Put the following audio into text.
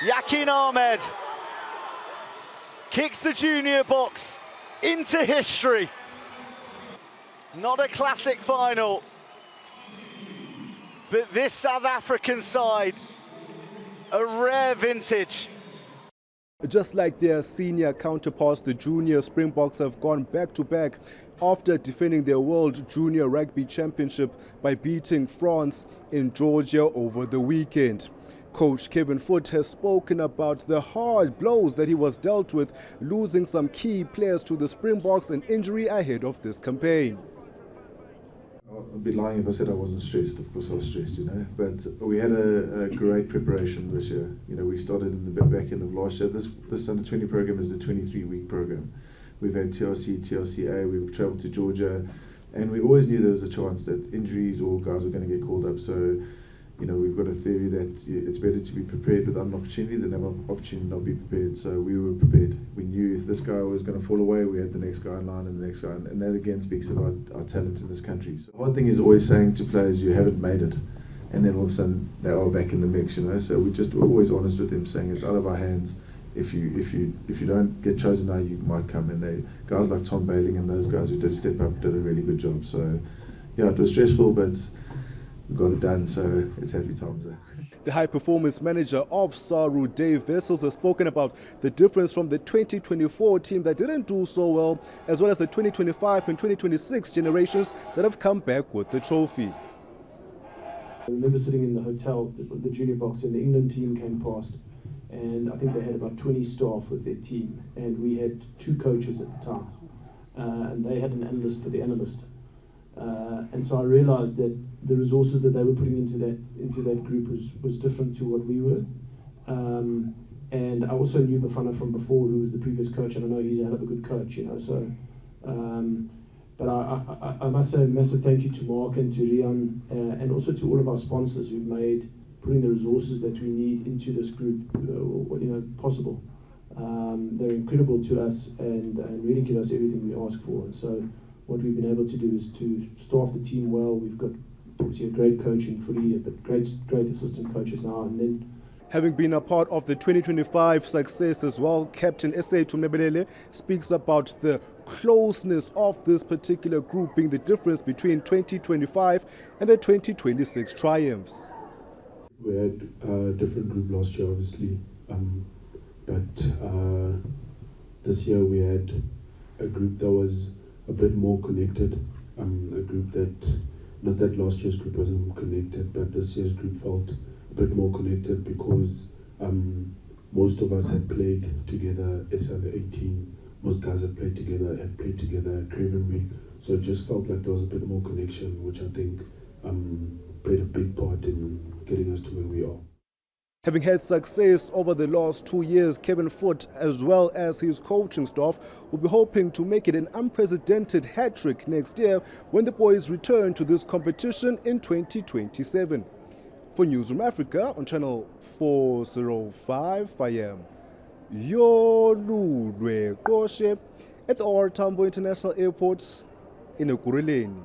Yakin Ahmed kicks the junior box into history. Not a classic final, but this South African side, a rare vintage. Just like their senior counterparts, the Junior Springboks have gone back-to-back after defending their World Junior Rugby Championship by beating France in Georgia over the weekend. Coach Kevin Foote has spoken about the hard blows that he was dealt with, losing some key players to the Springboks and injury ahead of this campaign. I'd be lying if I said I wasn't stressed. Of course I was stressed, you know. But we had a great preparation this year. You know, we started in the back end of last year. This under 20 program is the 23-week program. We've had TRC, TRCA. We've travelled to Georgia, and we always knew there was a chance that injuries or guys were going to get called up. So, you know, we've got a theory that it's better to be prepared with an opportunity than have an opportunity not be prepared. So we were prepared. We knew if this guy was going to fall away, we had the next guy in line and the next guy, and that again speaks about our talent in this country. So one thing is always saying to players, you haven't made it, and then all of a sudden they are back in the mix, you know. So we're always honest with them, saying it's out of our hands. If you don't get chosen now, you might come. And guys like Tom Bailing and those guys who did step up did a really good job. So yeah, it was stressful, but we got it done, so it's happy times. The high-performance manager of SARU, Dave Wessels, has spoken about the difference from the 2024 team that didn't do so well, as well as the 2025 and 2026 generations that have come back with the trophy. I remember sitting in the hotel, the junior box, and the England team came past, and I think they had about 20 staff with their team, and we had 2 coaches at the time, and they had an analyst for the analyst. And so I realised that the resources that they were putting into that group was different to what we were. And I also knew Bafana from before, who was the previous coach, and I know he's a hell of a good coach, you know. So, but I must say a massive thank you to Mark and to Rian, and also to all of our sponsors who've made putting the resources that we need into this group, you know, possible. They're incredible to us and really give us everything we ask for. And so, what we've been able to do is to staff the team well. We've got obviously a great coach in Foote, but great assistant coaches now. And then, having been a part of the 2025 success as well, Captain Esethu Mnebelele speaks about the closeness of this particular group being the difference between 2025 and the 2026 triumphs. We had a different group last year, obviously, but this year we had a group that was a bit more connected, a group that, not that last year's group wasn't connected, but this year's group felt a bit more connected because most of us had played together as under 18, most guys had played together at Cravenby, so it just felt like there was a bit more connection, which I think played a big part in getting us to where we are. Having had success over the last 2 years, Kevin Foote, as well as his coaching staff, will be hoping to make it an unprecedented hat-trick next year when the boys return to this competition in 2027. For Newzroom Afrika on channel 405, I am Yolulwe Qoshe at the Tambo International Airport in Ekurhuleni.